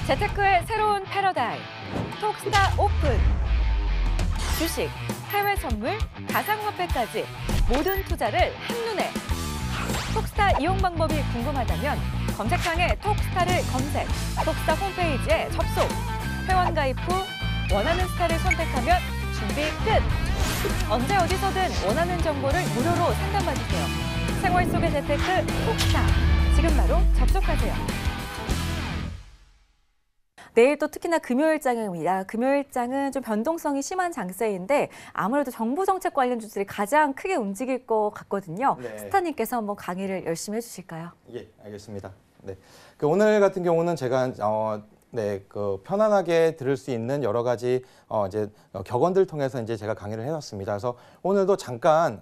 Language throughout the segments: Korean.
재테크의 새로운 패러다임, 톡스타 오픈. 주식, 해외 선물, 가상화폐까지 모든 투자를 한눈에. 톡스타 이용 방법이 궁금하다면 검색창에 톡스타를 검색, 톡스타 홈페이지에 접속. 회원 가입 후 원하는 스타를 선택하면 준비 끝! 언제 어디서든 원하는 정보를 무료로 상담받으세요. 생활 속의 재테크 톡스타. 지금 바로 접속하세요. 내일 또 특히나 금요일장입니다. 금요일장은 좀 변동성이 심한 장세인데 아무래도 정부 정책 관련 주들이 가장 크게 움직일 것 같거든요. 네. 스타님께서 한번 강의를 열심히 해주실까요? 예, 알겠습니다. 네, 오늘 같은 경우는 제가 편안하게 들을 수 있는 여러 가지 격언들 통해서 이제 제가 강의를 해왔습니다. 그래서 오늘도 잠깐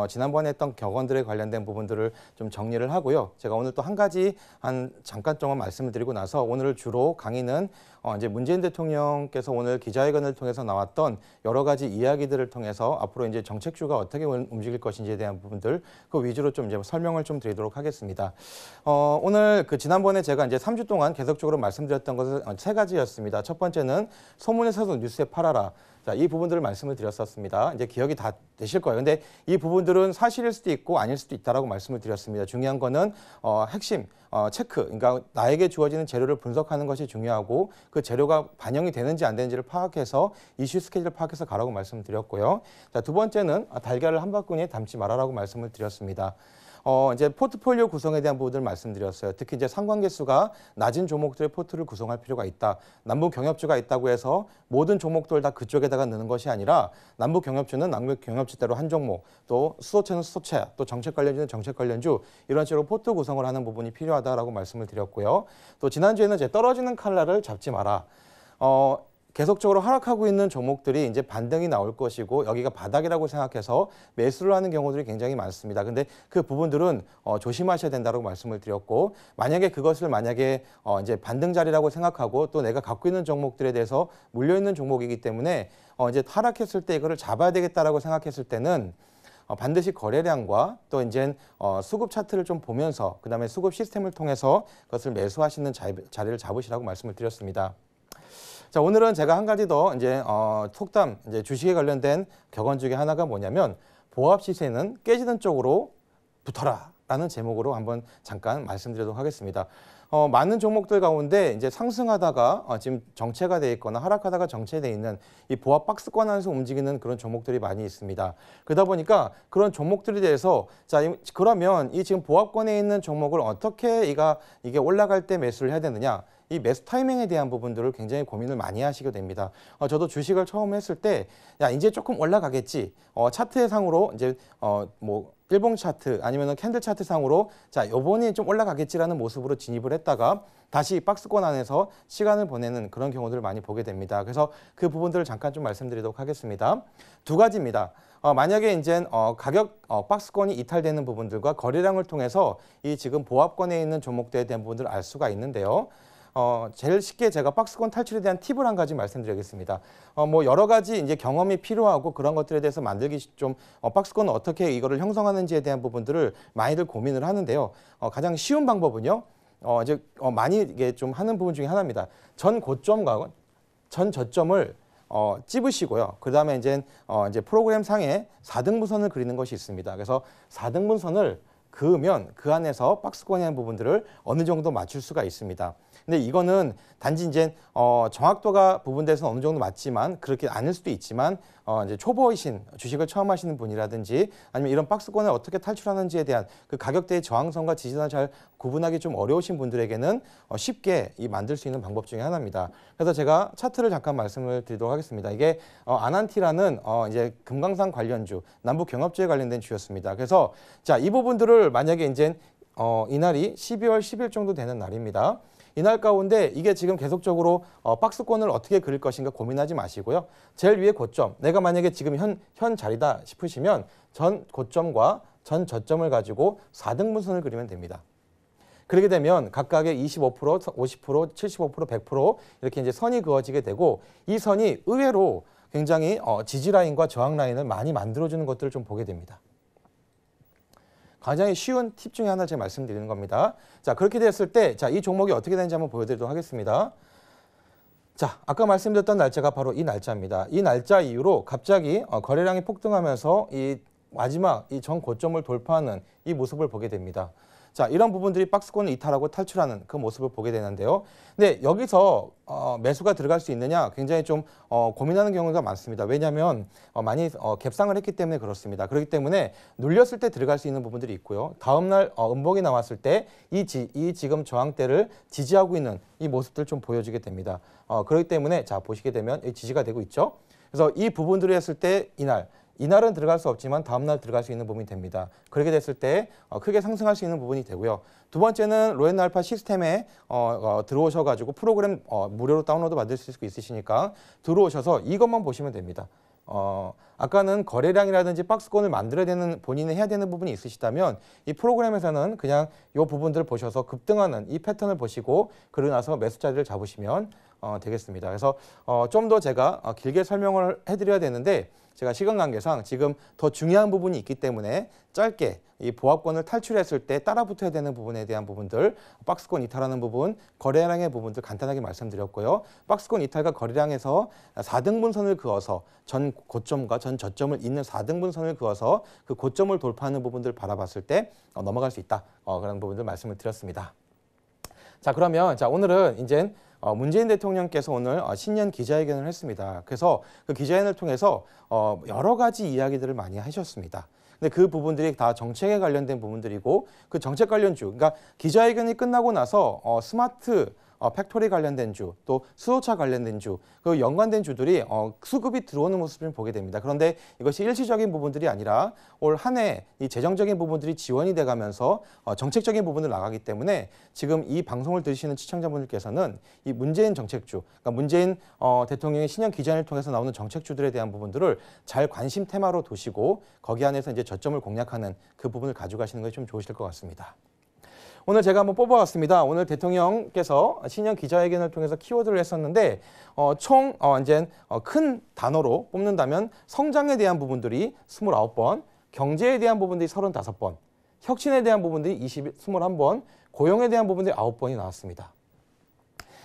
지난번에 했던 격언들에 관련된 부분들을 좀 정리를 하고요. 제가 오늘 또 한 가지 잠깐 동안 말씀을 드리고 나서 오늘 주로 강의는 이제 문재인 대통령께서 오늘 기자회견을 통해서 나왔던 여러 가지 이야기들을 통해서 앞으로 이제 정책주가 어떻게 움직일 것인지에 대한 부분들 그 위주로 좀 이제 설명을 좀 드리도록 하겠습니다. 오늘 지난번에 제가 이제 3주 동안 계속적으로 말씀드렸던 것은 세 가지였습니다. 첫 번째는 소문에 서서 뉴스에 팔아라. 자, 이 부분들을 말씀을 드렸었습니다. 이제 기억이 다 되실 거예요. 근데 이 부분들은 사실일 수도 있고 아닐 수도 있다라고 말씀을 드렸습니다. 중요한 거는 핵심 체크, 그러니까 나에게 주어지는 재료를 분석하는 것이 중요하고 그 재료가 반영이 되는지 안 되는지를 파악해서 이슈 스케줄을 파악해서 가라고 말씀을 드렸고요. 자, 두 번째는 달걀을 한 바구니에 담지 말아라고 말씀을 드렸습니다. 이제 포트폴리오 구성에 대한 부분을 말씀드렸어요. 특히 이제 상관계 수가 낮은 종목들의 포트를 구성할 필요가 있다. 남북 경협주가 있다고 해서 모든 종목들 다 그쪽에다가 넣는 것이 아니라 남북 경협주는 남북 경협주대로 한 종목, 또 수소체는 수소체, 또 정책 관련주는 정책 관련주 이런 식으로 포트 구성을 하는 부분이 필요하다라고 말씀을 드렸고요. 또 지난주에는 이제 떨어지는 칼날을 잡지 마라. 계속적으로 하락하고 있는 종목들이 이제 반등이 나올 것이고 여기가 바닥이라고 생각해서 매수를 하는 경우들이 굉장히 많습니다. 근데 그 부분들은 조심하셔야 된다고 말씀을 드렸고 만약에 그것을 이제 반등 자리라고 생각하고 또 내가 갖고 있는 종목들에 대해서 물려 있는 종목이기 때문에 이제 하락했을 때 이거를 잡아야 되겠다라고 생각했을 때는 반드시 거래량과 또 이제 수급 차트를 좀 보면서 그다음에 수급 시스템을 통해서 그것을 매수하시는 자리를 잡으시라고 말씀을 드렸습니다. 자, 오늘은 제가 한 가지 더 이제 속담 이제 주식에 관련된 격언 중에 하나가 뭐냐면 보합 시세는 깨지는 쪽으로 붙어라라는 제목으로 한번 잠깐 말씀드리도록 하겠습니다. 많은 종목들 가운데 이제 상승하다가 지금 정체가 돼 있거나 하락하다가 정체돼 있는 이 보합 박스권 안에서 움직이는 그런 종목들이 많이 있습니다. 그러다 보니까 그런 종목들에 대해서 자, 그러면 이 지금 보합권에 있는 종목을 어떻게 이게 올라갈 때 매수를 해야 되느냐? 이 매수 타이밍에 대한 부분들을 굉장히 고민을 많이 하시게 됩니다. 저도 주식을 처음 했을 때, 야, 이제 조금 올라가겠지. 차트 상으로 이제 일봉 차트 아니면 캔들 차트 상으로 자, 요번이 좀 올라가겠지라는 모습으로 진입을 했다가 다시 박스권 안에서 시간을 보내는 그런 경우들을 많이 보게 됩니다. 그래서 그 부분들을 잠깐 좀 말씀드리도록 하겠습니다. 두 가지입니다. 만약에 이제 가격 박스권이 이탈되는 부분들과 거래량을 통해서 이 지금 보합권에 있는 종목들에 대한 부분들을 알 수가 있는데요. 제일 쉽게 제가 박스권 탈출에 대한 팁을 한 가지 말씀드리겠습니다. 여러 가지 이제 경험이 필요하고 그런 것들에 대해서 만들기 좀 박스권은 어떻게 이거를 형성하는지에 대한 부분들을 많이들 고민을 하는데요. 가장 쉬운 방법은요. 많이 이게 좀 하는 부분 중에 하나입니다. 전 고점과 전 저점을 찝으시고요. 그 다음에 이제 프로그램 상에 4등분선을 그리는 것이 있습니다. 그래서 4등분선을 그으면 그 안에서 박스권에 있는 부분들을 어느 정도 맞출 수가 있습니다. 근데 이거는 단지 이제 정확도가 부분돼서 어느 정도 맞지만 그렇게 아닐 수도 있지만 이제 초보이신 주식을 처음 하시는 분이라든지 아니면 이런 박스권을 어떻게 탈출하는지에 대한 그 가격대의 저항선과 지지선을 잘 구분하기 좀 어려우신 분들에게는 쉽게 만들 수 있는 방법 중에 하나입니다. 그래서 제가 차트를 잠깐 말씀을 드리도록 하겠습니다. 이게 아난티라는 이제 금강산 관련주, 남북 경협주에 관련된 주였습니다. 그래서 자, 이 부분들을 만약에 이제 이날이 12월 10일 정도 되는 날입니다. 이날 가운데 이게 지금 계속적으로 박스권을 어떻게 그릴 것인가 고민하지 마시고요. 제일 위에 고점, 내가 만약에 지금 현 자리다 싶으시면 전 고점과 전 저점을 가지고 4등분선을 그리면 됩니다. 그렇게 되면 각각의 25%, 50%, 75%, 100% 이렇게 이제 선이 그어지게 되고 이 선이 의외로 굉장히 지지 라인과 저항 라인을 많이 만들어주는 것들을 좀 보게 됩니다. 굉장히 쉬운 팁 중에 하나 제가 말씀드리는 겁니다. 자, 그렇게 됐을 때, 자, 이 종목이 어떻게 되는지 한번 보여드리도록 하겠습니다. 자, 아까 말씀드렸던 날짜가 바로 이 날짜입니다. 이 날짜 이후로 갑자기 거래량이 폭등하면서 이 마지막 이 전 고점을 돌파하는 이 모습을 보게 됩니다. 자, 이런 부분들이 박스권을 이탈하고 탈출하는 그 모습을 보게 되는데요. 근데 여기서 매수가 들어갈 수 있느냐 굉장히 좀 고민하는 경우가 많습니다. 왜냐하면 많이 갭상을 했기 때문에 그렇습니다. 그렇기 때문에 눌렸을 때 들어갈 수 있는 부분들이 있고요. 다음날 음봉이 나왔을 때 이 지금 저항대를 지지하고 있는 이 모습들 좀 보여주게 됩니다. 그렇기 때문에 자 보시게 되면 지지가 되고 있죠. 그래서 이 부분들을 했을 때 이날은 들어갈 수 없지만 다음날 들어갈 수 있는 부분이 됩니다. 그렇게 됐을 때 크게 상승할 수 있는 부분이 되고요. 두 번째는 로엔알파 시스템에 들어오셔가지고 프로그램 무료로 다운로드 받을 수 있으시니까 들어오셔서 이것만 보시면 됩니다. 아까는 거래량이라든지 박스권을 만들어야 되는 본인이 해야 되는 부분이 있으시다면 이 프로그램에서는 그냥 이 부분들을 보셔서 급등하는 이 패턴을 보시고 그러고 나서 매수 자리를 잡으시면 되겠습니다. 그래서 좀 더 제가 길게 설명을 해드려야 되는데 제가 시간 관계상 지금 더 중요한 부분이 있기 때문에 짧게 이 보합권을 탈출했을 때 따라 붙어야 되는 부분에 대한 부분들, 박스권 이탈하는 부분, 거래량의 부분들 간단하게 말씀드렸고요. 박스권 이탈과 거래량에서 4등분선을 그어서 전 고점과 전 저점을 잇는 4등분선을 그어서 그 고점을 돌파하는 부분들을 바라봤을 때 넘어갈 수 있다. 그런 부분들 말씀을 드렸습니다. 자, 그러면 오늘은 이제 문재인 대통령께서 오늘 신년 기자회견을 했습니다. 그래서 그 기자회견을 통해서 여러 가지 이야기들을 많이 하셨습니다. 근데 그 부분들이 다 정책에 관련된 부분들이고 그 정책 관련주, 그러니까 기자회견이 끝나고 나서 스마트 팩토리 관련된 주, 또 수소차 관련된 주, 그 연관된 주들이 수급이 들어오는 모습을 보게 됩니다. 그런데 이것이 일시적인 부분들이 아니라 올 한 해 이 재정적인 부분들이 지원이 돼가면서 정책적인 부분을 나가기 때문에 지금 이 방송을 들으시는 시청자분들께서는 이 문재인 정책주, 그러니까 문재인 대통령의 신년 기자회견을 통해서 나오는 정책주들에 대한 부분들을 잘 관심 테마로 두시고 거기 안에서 이제 저점을 공략하는 그 부분을 가져가시는 것이 좀 좋으실 것 같습니다. 오늘 제가 한번 뽑아왔습니다. 오늘 대통령께서 신년 기자회견을 통해서 키워드를 했었는데 총 이제 큰 단어로 뽑는다면 성장에 대한 부분들이 29번, 경제에 대한 부분들이 35번, 혁신에 대한 부분들이 21번, 고용에 대한 부분들이 9번이 나왔습니다.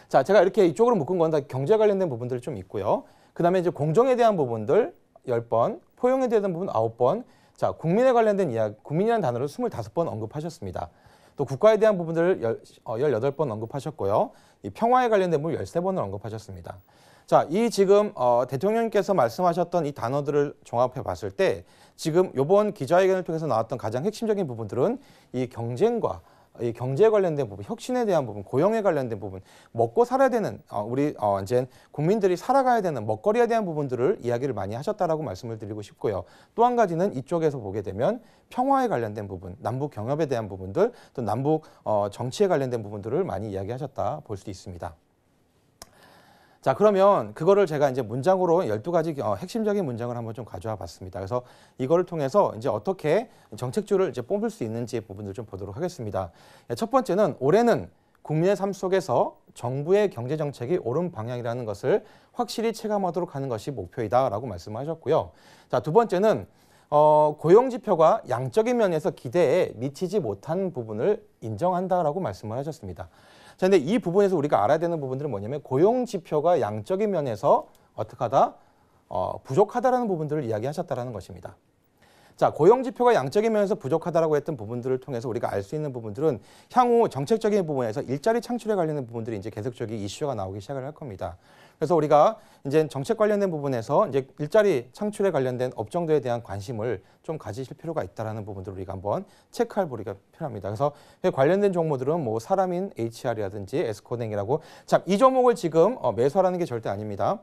자, 제가 이렇게 이쪽으로 묶은 건 다 경제 관련된 부분들이 좀 있고요. 그 다음에 이제 공정에 대한 부분들 10번, 포용에 대한 부분 9번, 자, 국민에 관련된 이야기, 국민이라는 단어를 25번 언급하셨습니다. 또 국가에 대한 부분들을 18번 언급하셨고요. 이 평화에 관련된 부분 13번을 언급하셨습니다. 자, 이 지금 대통령께서 말씀하셨던 이 단어들을 종합해 봤을 때 지금 이번 기자회견을 통해서 나왔던 가장 핵심적인 부분들은 이 경쟁과 이 경제에 관련된 부분, 혁신에 대한 부분, 고용에 관련된 부분, 먹고 살아야 되는 우리 이제 국민들이 살아가야 되는 먹거리에 대한 부분들을 이야기를 많이 하셨다라고 말씀을 드리고 싶고요. 또 한 가지는 이쪽에서 보게 되면 평화에 관련된 부분, 남북 경협에 대한 부분들, 또 남북 정치에 관련된 부분들을 많이 이야기하셨다 볼 수 있습니다. 자, 그러면 그거를 제가 이제 문장으로 12가지 핵심적인 문장을 한번 좀 가져와 봤습니다. 그래서 이거를 통해서 이제 어떻게 정책주를 이제 뽑을 수 있는지 부분을 좀 보도록 하겠습니다. 첫 번째는 올해는 국민의 삶 속에서 정부의 경제 정책이 옳은 방향이라는 것을 확실히 체감하도록 하는 것이 목표이다라고 말씀하셨고요. 자, 두 번째는 고용 지표가 양적인 면에서 기대에 미치지 못한 부분을 인정한다라고 말씀을 하셨습니다. 자, 근데 이 부분에서 우리가 알아야 되는 부분들은 뭐냐면 고용 지표가 양적인 면에서 어떻게 하다? 부족하다라는 부분들을 이야기하셨다라는 것입니다. 자, 고용 지표가 양적인 면에서 부족하다라고 했던 부분들을 통해서 우리가 알 수 있는 부분들은 향후 정책적인 부분에서 일자리 창출에 관련된 부분들이 이제 계속적인 이슈가 나오기 시작을 할 겁니다. 그래서 우리가 이제 정책 관련된 부분에서 이제 일자리 창출에 관련된 업종들에 대한 관심을 좀 가지실 필요가 있다라는 부분들을 우리가 한번 체크할 우리가 필요합니다. 그래서 관련된 종목들은 뭐 사람인 HR이라든지 에스코댕이라고 참 이 종목을 지금 매수하라는 게 절대 아닙니다.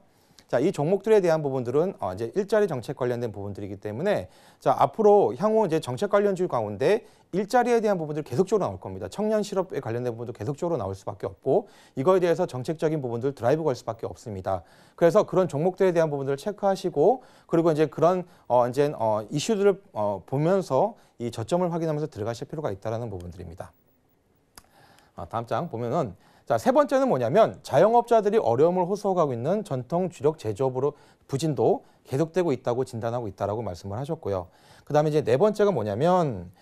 자, 이 종목들에 대한 부분들은 이제 일자리 정책 관련된 부분들이기 때문에 자, 앞으로 향후 이제 정책 관련주 가운데 일자리에 대한 부분들 계속적으로 나올 겁니다. 청년 실업에 관련된 부분도 계속적으로 나올 수밖에 없고 이거에 대해서 정책적인 부분들 드라이브 걸 수밖에 없습니다. 그래서 그런 종목들에 대한 부분들을 체크하시고 그리고 이제 그런 이제 이슈들을 보면서 이 저점을 확인하면서 들어가실 필요가 있다라는 부분들입니다. 다음 장 보면은 자, 세 번째는 뭐냐면 자영업자들이 어려움을 호소하고 있는 전통 주력 제조업으로 부진도 계속되고 있다고 진단하고 있다라고 말씀을 하셨고요. 그 다음에 이제 네 번째가 뭐냐면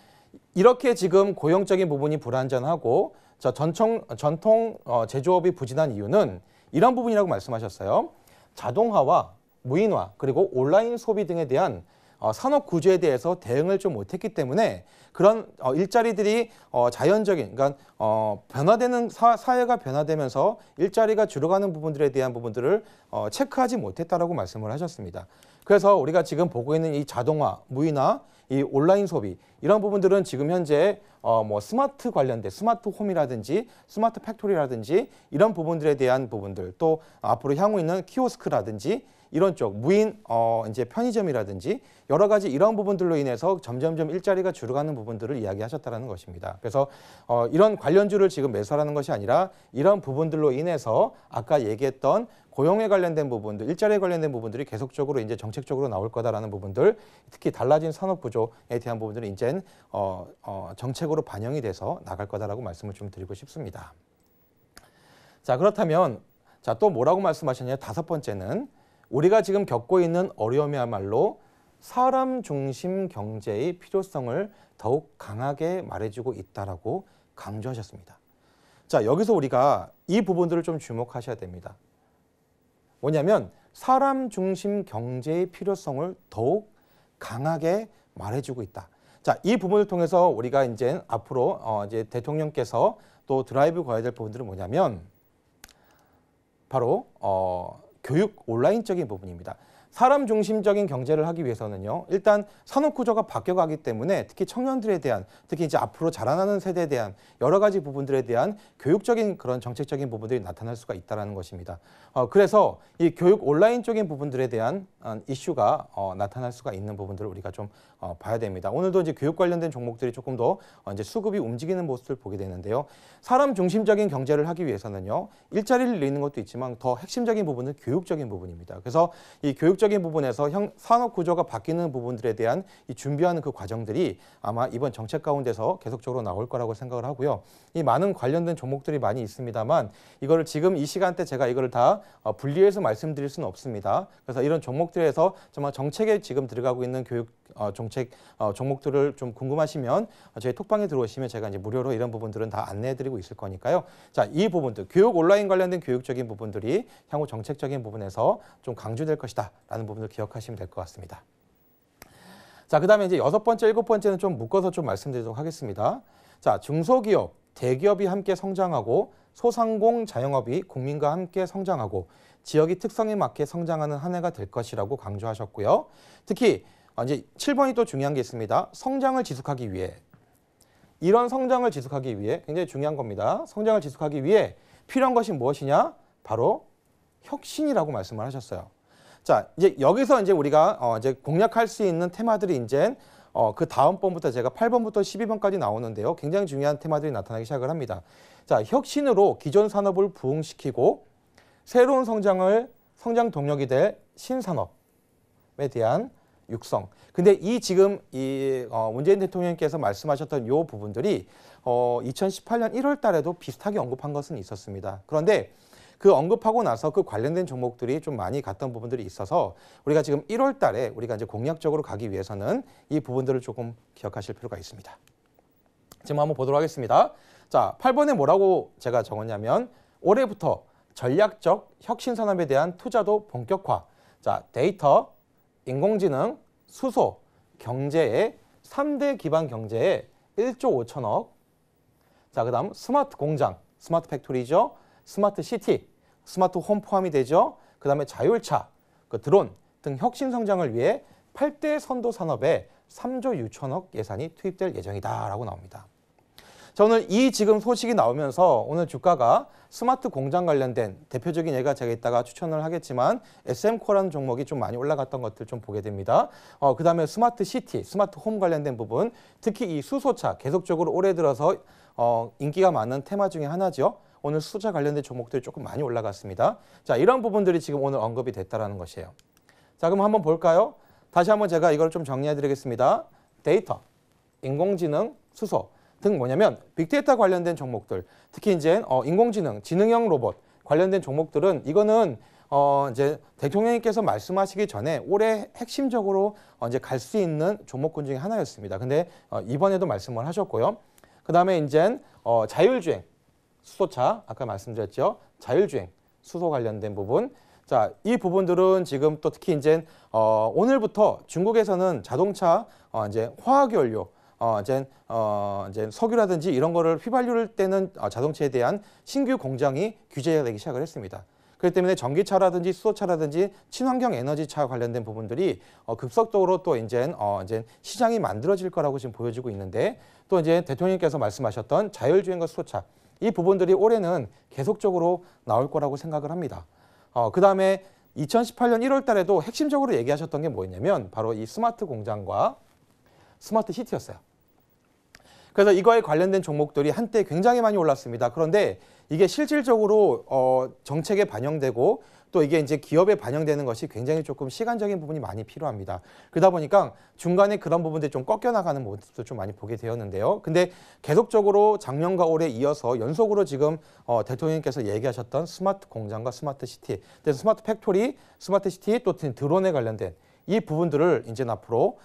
이렇게 지금 고용적인 부분이 불안전하고 전통 제조업이 부진한 이유는 이런 부분이라고 말씀하셨어요. 자동화와 무인화 그리고 온라인 소비 등에 대한 산업 구조에 대해서 대응을 좀 못했기 때문에 그런 일자리들이 자연적인, 그러니까 변화되는 사회가 변화되면서 일자리가 줄어가는 부분들에 대한 부분들을 체크하지 못했다라고 말씀을 하셨습니다. 그래서 우리가 지금 보고 있는 이 자동화, 무인화, 이 온라인 소비 이런 부분들은 지금 현재 뭐 스마트 관련된 스마트 홈이라든지 스마트 팩토리라든지 이런 부분들에 대한 부분들 또 앞으로 향후 있는 키오스크라든지 이런 쪽 무인 이제 편의점이라든지 여러 가지 이런 부분들로 인해서 점점점 일자리가 줄어가는 부분들을 이야기하셨다는 것입니다. 그래서 이런 관련주를 지금 매수하라는 것이 아니라 이런 부분들로 인해서 아까 얘기했던 고용에 관련된 부분들, 일자리에 관련된 부분들이 계속적으로 이제 정책적으로 나올 거다라는 부분들, 특히 달라진 산업 구조에 대한 부분들이 이제 정책으로 반영이 돼서 나갈 거다라고 말씀을 좀 드리고 싶습니다. 자, 그렇다면 자, 또 뭐라고 말씀하셨냐? 5번째는 우리가 지금 겪고 있는 어려움이야말로 사람 중심 경제의 필요성을 더욱 강하게 말해주고 있다라고 강조하셨습니다. 자, 여기서 우리가 이 부분들을 좀 주목하셔야 됩니다. 뭐냐면 사람 중심 경제의 필요성을 더욱 강하게 말해주고 있다. 자, 이 부분을 통해서 우리가 이제 앞으로 이제 대통령께서 또 드라이브 거야 될 부분들은 뭐냐면 바로 교육 온라인적인 부분입니다. 사람 중심적인 경제를 하기 위해서는요. 일단 산업 구조가 바뀌어가기 때문에 특히 청년들에 대한 특히 이제 앞으로 자라나는 세대에 대한 여러 가지 부분들에 대한 교육적인 그런 정책적인 부분들이 나타날 수가 있다는 것입니다. 그래서 이 교육 온라인적인 부분들에 대한 이슈가 나타날 수가 있는 부분들을 우리가 좀 봐야 됩니다. 오늘도 이제 교육 관련된 종목들이 조금 더 이제 수급이 움직이는 모습을 보게 되는데요. 사람 중심적인 경제를 하기 위해서는요. 일자리를 잃는 것도 있지만 더 핵심적인 부분은 교육적인 부분입니다. 그래서 이 교육적인 부분에서 산업 구조가 바뀌는 부분들에 대한 이 준비하는 그 과정들이 아마 이번 정책 가운데서 계속적으로 나올 거라고 생각을 하고요. 이 많은 관련된 종목들이 많이 있습니다만 이거를 지금 이 시간대 제가 이거를 다 분리해서 말씀드릴 수는 없습니다. 그래서 이런 종목들에서 정말 정책에 지금 들어가고 있는 교육 정책 종목들을 좀 궁금하시면 저희 톡방에 들어오시면 제가 이제 무료로 이런 부분들은 다 안내해드리고 있을 거니까요. 자, 이 부분들 교육 온라인 관련된 교육적인 부분들이 향후 정책적인 부분에서 좀 강조될 것이다라는 부분을 기억하시면 될 것 같습니다. 자, 그다음에 이제 6번째, 7번째는 좀 묶어서 좀 말씀드리도록 하겠습니다. 자, 중소기업, 대기업이 함께 성장하고 소상공 자영업이 국민과 함께 성장하고 지역의 특성에 맞게 성장하는 한 해가 될 것이라고 강조하셨고요. 특히 이제 7번이 또 중요한 게 있습니다. 성장을 지속하기 위해 이런 성장을 지속하기 위해 굉장히 중요한 겁니다. 성장을 지속하기 위해 필요한 것이 무엇이냐? 바로 혁신이라고 말씀을 하셨어요. 자, 이제 여기서 이제 우리가 이제 공략할 수 있는 테마들이 이제 그 다음 번부터 제가 8번부터 12번까지 나오는데요. 굉장히 중요한 테마들이 나타나기 시작을 합니다. 자, 혁신으로 기존 산업을 부흥시키고 새로운 성장 동력이 될 신산업에 대한 육성. 근데 이 지금 문재인 대통령께서 말씀하셨던 요 부분들이 2018년 1월 달에도 비슷하게 언급한 것은 있었습니다. 그런데 그 언급하고 나서 그 관련된 종목들이 좀 많이 갔던 부분들이 있어서 우리가 지금 1월 달에 우리가 이제 공략적으로 가기 위해서는 이 부분들을 조금 기억하실 필요가 있습니다. 지금 한번 보도록 하겠습니다. 자, 8번에 뭐라고 제가 적었냐면 올해부터 전략적 혁신 산업에 대한 투자도 본격화. 자, 데이터, 인공지능, 수소, 경제의 3대 기반 경제에 1조 5천억. 자, 그다음 스마트 공장, 스마트 팩토리죠. 스마트 시티, 스마트 홈 포함이 되죠. 그다음에 자율차, 드론 등 혁신 성장을 위해 8대 선도 산업에 3조 6천억 예산이 투입될 예정이다라고 나옵니다. 자, 오늘 이 지금 소식이 나오면서 오늘 주가가 스마트 공장 관련된 대표적인 예가 제가 이따가 추천을 하겠지만 SM코라는 종목이 좀 많이 올라갔던 것들 좀 보게 됩니다. 그다음에 스마트 시티, 스마트 홈 관련된 부분, 특히 이 수소차 계속적으로 올해 들어서 인기가 많은 테마 중에 하나죠. 오늘 수소차 관련된 종목들이 조금 많이 올라갔습니다. 자, 이런 부분들이 지금 오늘 언급이 됐다라는 것이에요. 자, 그럼 한번 볼까요? 다시 한번 제가 이걸 좀 정리해 드리겠습니다. 데이터, 인공지능, 수소 등 뭐냐면 빅데이터 관련된 종목들, 특히 이제 인공지능, 지능형 로봇 관련된 종목들은 이거는 이제 대통령님께서 말씀하시기 전에 올해 핵심적으로 이제 갈 수 있는 종목군 중에 하나였습니다. 근데 이번에도 말씀을 하셨고요. 그다음에 이제 자율주행 수소차 아까 말씀드렸죠. 자율주행 수소 관련된 부분. 자, 이 부분들은 지금 또 특히 이제 오늘부터 중국에서는 자동차 이제 화학연료 이제 석유라든지 이런 거를 휘발유를 떼는 자동차에 대한 신규 공장이 규제가 되기 시작을 했습니다. 그렇기 때문에 전기차라든지 수소차라든지 친환경 에너지차 관련된 부분들이 급속도로 또 이제 시장이 만들어질 거라고 지금 보여지고 있는데, 또 이제 대통령님께서 말씀하셨던 자율주행과 수소차, 이 부분들이 올해는 계속적으로 나올 거라고 생각을 합니다. 그다음에 2018년 1월 달에도 핵심적으로 얘기하셨던 게 뭐였냐면 바로 이 스마트 공장과 스마트 시티였어요. 그래서 이거에 관련된 종목들이 한때 굉장히 많이 올랐습니다. 그런데 이게 실질적으로 정책에 반영되고 또 이게 이제 기업에 반영되는 것이 굉장히 조금 시간적인 부분이 많이 필요합니다. 그러다 보니까 중간에 그런 부분들이 좀 꺾여 나가는 부분도 좀 많이 보게 되었는데요. 근데 계속적으로 작년과 올해 이어서 연속으로 지금 대통령님께서 얘기하셨던 스마트 공장과 스마트 시티, 스마트 팩토리, 스마트 시티, 또 드론에 관련된 이 부분들을 이제 앞으로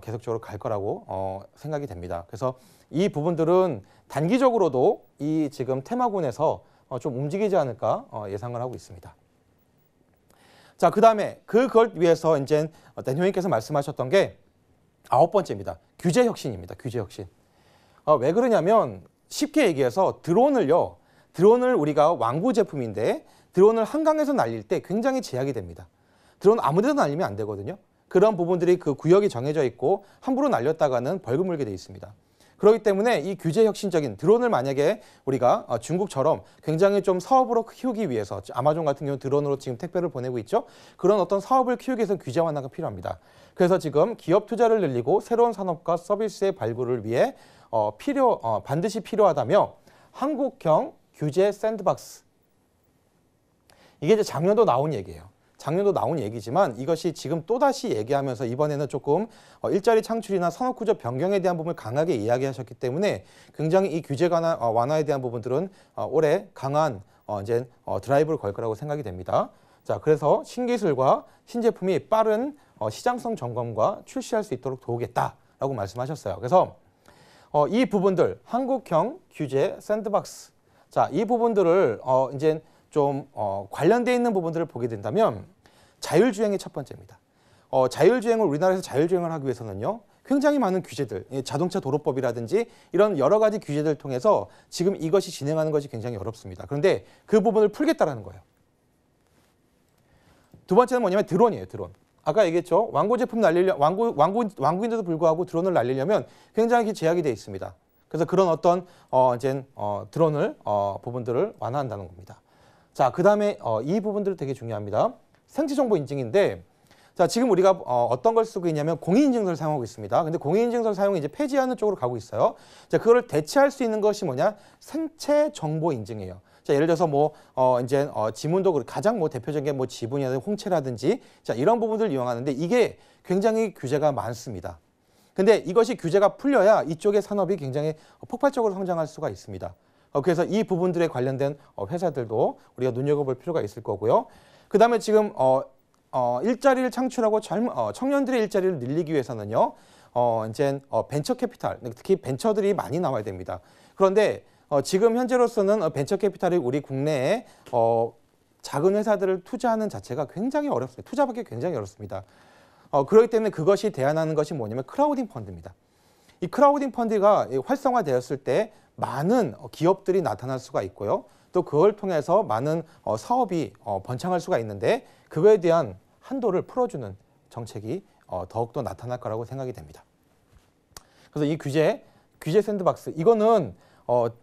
계속적으로 갈 거라고 생각이 됩니다. 그래서 이 부분들은 단기적으로도 이 지금 테마군에서 좀 움직이지 않을까 예상을 하고 있습니다. 자, 그다음에 그걸 위해서 이제 대통령님께서 말씀하셨던 게 9번째입니다. 규제 혁신입니다. 규제 혁신. 왜 그러냐면 쉽게 얘기해서 드론을 우리가 완구 제품인데 드론을 한강에서 날릴 때 굉장히 제약이 됩니다. 드론 아무 데나 날리면 안 되거든요. 그런 부분들이 그 구역이 정해져 있고 함부로 날렸다가는 벌금 물게 돼 있습니다. 그렇기 때문에 이 규제 혁신적인 드론을 만약에 우리가 중국처럼 굉장히 좀 사업으로 키우기 위해서, 아마존 같은 경우 드론으로 지금 택배를 보내고 있죠. 그런 어떤 사업을 키우기 위해서는 규제 완화가 필요합니다. 그래서 지금 기업 투자를 늘리고 새로운 산업과 서비스의 발굴을 위해 반드시 필요하다며 한국형 규제 샌드박스. 이게 이제 작년도 나온 얘기예요. 작년도 나온 얘기지만 이것이 지금 또다시 얘기하면서 이번에는 조금 일자리 창출이나 산업구조 변경에 대한 부분을 강하게 이야기하셨기 때문에 굉장히 이 규제 완화에 대한 부분들은 올해 강한 드라이브를 걸 거라고 생각이 됩니다. 자, 그래서 신기술과 신제품이 빠른 시장성 점검과 출시할 수 있도록 도우겠다라고 말씀하셨어요. 그래서 이 부분들 한국형 규제 샌드박스, 자, 이 부분들을 이제 좀 관련되어 있는 부분들을 보게 된다면 자율주행이 첫 번째입니다. 자율주행을 우리나라에서 자율주행을 하기 위해서는요, 굉장히 많은 규제들, 자동차 도로법이라든지 이런 여러 가지 규제들을 통해서 지금 이것이 진행하는 것이 굉장히 어렵습니다. 그런데 그 부분을 풀겠다라는 거예요. 두 번째는 뭐냐면 드론이에요. 드론. 아까 얘기했죠. 완구 제품 완구인데도 불구하고 드론을 날리려면 굉장히 제약이 되어 있습니다. 그래서 그런 어떤 드론을 부분들을 완화한다는 겁니다. 자, 그다음에 이 부분들이 되게 중요합니다. 생체정보 인증인데, 자, 지금 우리가 어떤 걸 쓰고 있냐면 공인인증서를 사용하고 있습니다. 근데 공인인증서 사용이 이제 폐지하는 쪽으로 가고 있어요. 자, 그거를 대체할 수 있는 것이 뭐냐? 생체정보 인증이에요. 자, 예를 들어서 지문도 가장 대표적인 게 지분이라든지 홍채라든지, 자, 이런 부분들을 이용하는데 이게 굉장히 규제가 많습니다. 근데 이것이 규제가 풀려야 이쪽의 산업이 굉장히 폭발적으로 성장할 수가 있습니다. 그래서 이 부분들에 관련된 회사들도 우리가 눈여겨볼 필요가 있을 거고요. 그 다음에 지금 일자리를 창출하고 청년들의 일자리를 늘리기 위해서는요, 벤처 캐피탈, 특히 벤처들이 많이 나와야 됩니다. 그런데 지금 현재로서는 벤처 캐피탈이 우리 국내에 작은 회사들을 투자하는 자체가 굉장히 어렵습니다. 투자받기 굉장히 어렵습니다. 그렇기 때문에 그것이 대안하는 것이 뭐냐면 크라우딩 펀드입니다. 이 크라우딩 펀드가 활성화되었을 때 많은 기업들이 나타날 수가 있고요. 또 그걸 통해서 많은 사업이 번창할 수가 있는데 그거에 대한 한도를 풀어주는 정책이 더욱더 나타날 거라고 생각이 됩니다. 그래서 이 규제 샌드박스, 이거는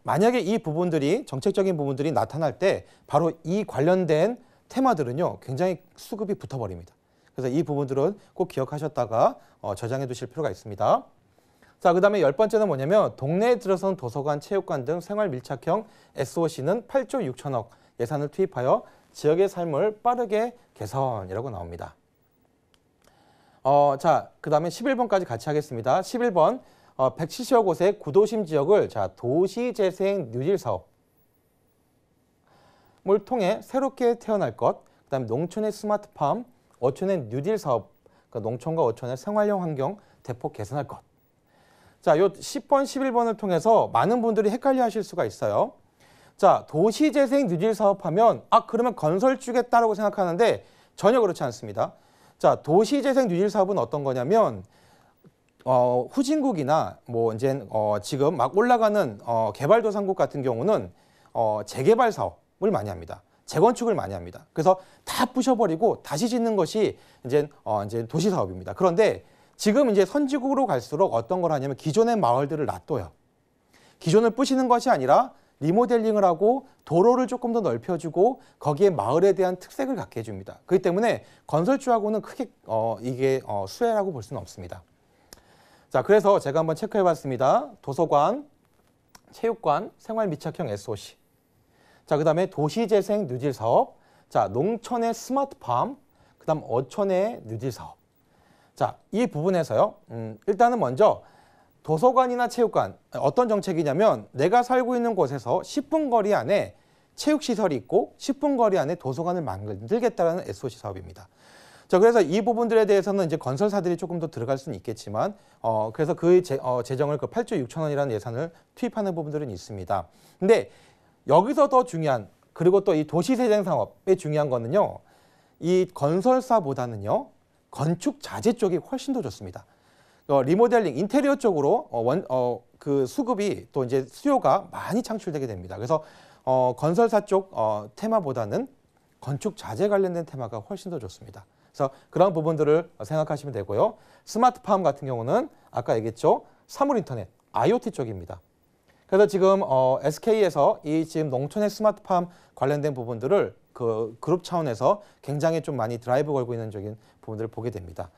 만약에 이 부분들이 정책적인 부분들이 나타날 때 바로 이 관련된 테마들은요 굉장히 수급이 붙어버립니다. 그래서 이 부분들은 꼭 기억하셨다가 저장해 두실 필요가 있습니다. 자, 그 다음에 10번째는 뭐냐면 동네에 들어선 도서관, 체육관 등 생활 밀착형 SOC는 8조 6천억 예산을 투입하여 지역의 삶을 빠르게 개선이라고 나옵니다. 자, 그 다음에 11번까지 같이 하겠습니다. 11번 170여 곳의 구도심 지역을 도시재생 뉴딜 사업을 통해 새롭게 태어날 것, 그 다음에 농촌의 스마트팜, 어촌의 뉴딜 사업, 그러니까 농촌과 어촌의 생활형 환경 대폭 개선할 것. 자, 요 10번, 11번을 통해서 많은 분들이 헷갈려 하실 수가 있어요. 자, 도시재생 뉴딜 사업하면 그러면 건설 주겠다라고 생각하는데 전혀 그렇지 않습니다. 자, 도시재생 뉴딜 사업은 어떤 거냐면 후진국이나 뭐 이제 지금 막 올라가는 개발도상국 같은 경우는 재개발 사업을 많이 합니다. 재건축을 많이 합니다. 그래서 다 부셔버리고 다시 짓는 것이 이제 도시 사업입니다. 그런데 지금 이제 선진국으로 갈수록 어떤 걸 하냐면 기존의 마을들을 놔둬요. 기존을 부시는 것이 아니라 리모델링을 하고 도로를 조금 더 넓혀주고 거기에 마을에 대한 특색을 갖게 해줍니다. 그렇기 때문에 건설주하고는 크게 이게 수혜라고 볼 수는 없습니다. 자, 그래서 제가 한번 체크해봤습니다. 도서관, 체육관, 생활밀착형 SOC. 자, 그 다음에 도시재생 뉴딜 사업. 자, 농촌의 스마트팜. 그 다음 어촌의 뉴딜 사업. 자, 이 부분에서요. 일단은 먼저 도서관이나 체육관 어떤 정책이냐면 내가 살고 있는 곳에서 10분 거리 안에 체육시설이 있고 10분 거리 안에 도서관을 만들겠다는 SOC 사업입니다. 자, 그래서 이 부분들에 대해서는 이제 건설사들이 조금 더 들어갈 수는 있겠지만 그래서 그 재정을 그 8조 6천 원이라는 예산을 투입하는 부분들은 있습니다. 근데 여기서 더 중요한 그리고 또 이 도시재생 사업의 중요한 거는요. 이 건설사보다는요. 건축 자재 쪽이 훨씬 더 좋습니다. 리모델링, 인테리어 쪽으로 그 수급이 또 이제 수요가 많이 창출되게 됩니다. 그래서 건설사 쪽 테마보다는 건축 자재 관련된 테마가 훨씬 더 좋습니다. 그래서 그런 부분들을 생각하시면 되고요. 스마트팜 같은 경우는 아까 얘기했죠. 사물 인터넷, IoT 쪽입니다. 그래서 지금 SK에서 이 지금 농촌의 스마트팜 관련된 부분들을 그 그룹 차원에서 굉장히 좀 많이 드라이브 걸고 있는 적인 부분들을 보게 됩니다.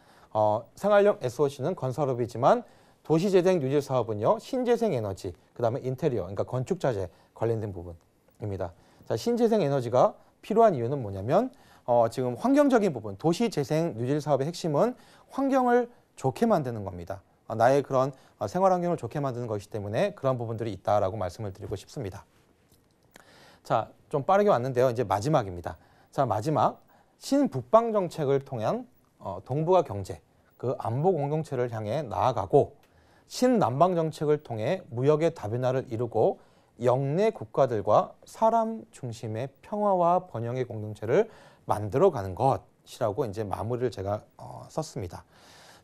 생활용 SOC는 건설업이지만 도시재생 뉴딜 사업은요. 신재생 에너지, 그 다음에 인테리어, 그러니까 건축자재 관련된 부분입니다. 자, 신재생 에너지가 필요한 이유는 뭐냐면 지금 환경적인 부분, 도시재생 뉴딜 사업의 핵심은 환경을 좋게 만드는 겁니다. 나의 그런 생활 환경을 좋게 만드는 것이기 때문에 그런 부분들이 있다라고 말씀을 드리고 싶습니다. 자, 좀 빠르게 왔는데요. 이제 마지막입니다. 자, 마지막 신북방 정책을 통한 동북아 경제, 그 안보 공동체를 향해 나아가고 신남방 정책을 통해 무역의 다변화를 이루고 영내 국가들과 사람 중심의 평화와 번영의 공동체를 만들어가는 것이라고 이제 마무리를 제가 썼습니다.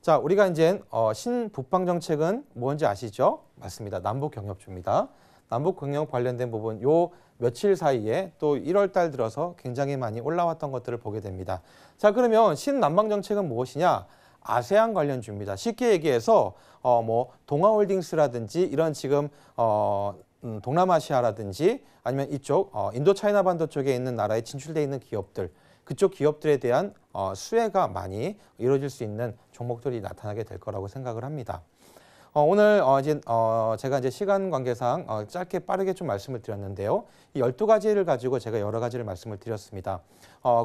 자, 우리가 이제 신북방 정책은 뭔지 아시죠? 맞습니다. 남북경협주입니다. 남북경협 관련된 부분 요 며칠 사이에 또 1월 달 들어서 굉장히 많이 올라왔던 것들을 보게 됩니다. 자, 그러면 신남방 정책은 무엇이냐? 아세안 관련주입니다. 쉽게 얘기해서 뭐 동아홀딩스라든지 이런 지금 동남아시아라든지 아니면 이쪽 인도차이나 반도 쪽에 있는 나라에 진출되어 있는 기업들, 그쪽 기업들에 대한 수혜가 많이 이루어질 수 있는 종목들이 나타나게 될 거라고 생각을 합니다. 오늘 제가 이제 시간 관계상 짧게 빠르게 좀 말씀을 드렸는데요. 이 12가지를 가지고 제가 여러 가지를 말씀을 드렸습니다.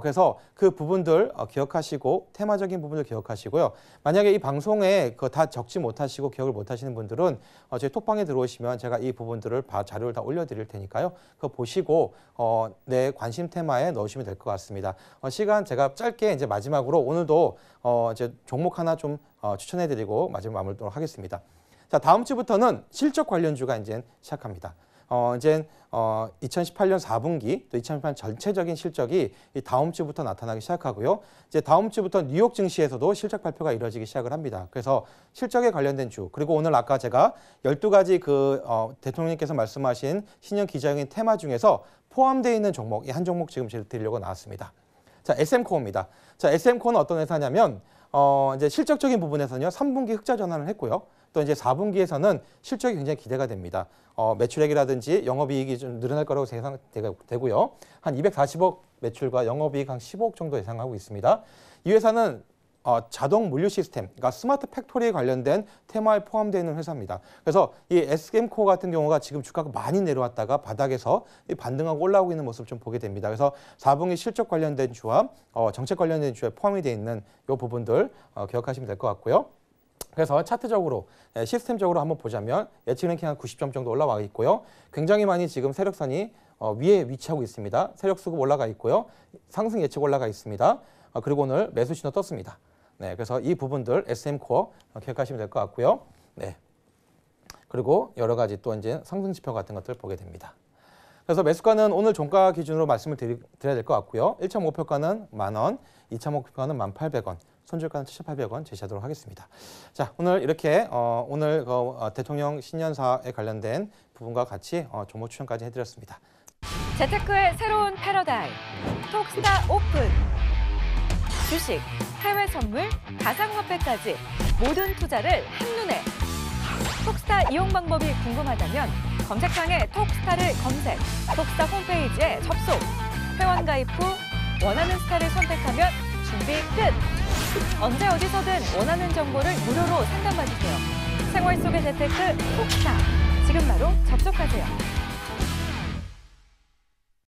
그래서 그 부분들 기억하시고 테마적인 부분을 기억하시고요. 만약에 이 방송에 다 적지 못하시고 기억을 못하시는 분들은 저희 톡방에 들어오시면 제가 이 부분들을 자료를 다 올려드릴 테니까요. 그거 보시고 내 관심 테마에 넣으시면 될 것 같습니다. 시간 제가 짧게 이제 마지막으로 오늘도 이제 종목 하나 좀 추천해드리고 마지막 마무리하도록 하겠습니다. 자, 다음 주부터는 실적 관련주가 이제 시작합니다. 이제 2018년 4분기 또 2018년 전체적인 실적이 이 다음 주부터 나타나기 시작하고요. 이제 다음 주부터 뉴욕 증시에서도 실적 발표가 이루어지기 시작을 합니다. 그래서 실적에 관련된 주 그리고 오늘 아까 제가 12가지 그 대통령님께서 말씀하신 신년 기자회견 테마 중에서 포함되어 있는 종목 이 한 종목 지금 드리려고 나왔습니다. 자, SM코어입니다. 자, SM코어는 어떤 회사냐면 이제 실적적인 부분에서는요. 3분기 흑자 전환을 했고요. 또 이제 4분기에서는 실적이 굉장히 기대가 됩니다. 매출액이라든지 영업이익이 좀 늘어날 거라고 예상되고요. 한 240억 매출과 영업이익 한 15억 정도 예상하고 있습니다. 이 회사는 자동 물류 시스템, 그러니까 스마트 팩토리에 관련된 테마에 포함되어 있는 회사입니다. 그래서 이 SM코어 같은 경우가 지금 주가가 많이 내려왔다가 바닥에서 반등하고 올라오고 있는 모습을 좀 보게 됩니다. 그래서 4분기 실적 관련된 주와 정책 관련된 주에 포함이 되어 있는 이 부분들 기억하시면 될 것 같고요. 그래서 차트적으로 시스템적으로 한번 보자면 예측 랭킹 한 90점 정도 올라와 있고요. 굉장히 많이 지금 세력선이 위에 위치하고 있습니다. 세력 수급 올라가 있고요. 상승 예측 올라가 있습니다. 그리고 오늘 매수 신호 떴습니다. 네, 그래서 이 부분들 SM코어 기억하시면 될 것 같고요. 네, 그리고 여러 가지 또 이제 상승 지표 같은 것들 보게 됩니다. 그래서 매수가는 오늘 종가 기준으로 말씀을 드려야 될 것 같고요. 1차 목표가는 10,000원, 2차 목표가는 1,800원, 손절가는 7,800원 제시하도록 하겠습니다. 자, 오늘 이렇게 오늘 대통령 신년사에 관련된 부분과 같이 종목 추천까지 해드렸습니다. 재테크의 새로운 패러다임, 톡스타 오픈. 주식, 해외 선물, 가상화폐까지 모든 투자를 한눈에. 톡스타 이용 방법이 궁금하다면 검색창에 톡스타를 검색, 톡스타 홈페이지에 접속. 회원 가입 후 원하는 스타를 선택하면 준비 끝! 언제 어디서든 원하는 정보를 무료로 상담받으세요. 생활 속의 재테크 톡스타. 지금 바로 접속하세요.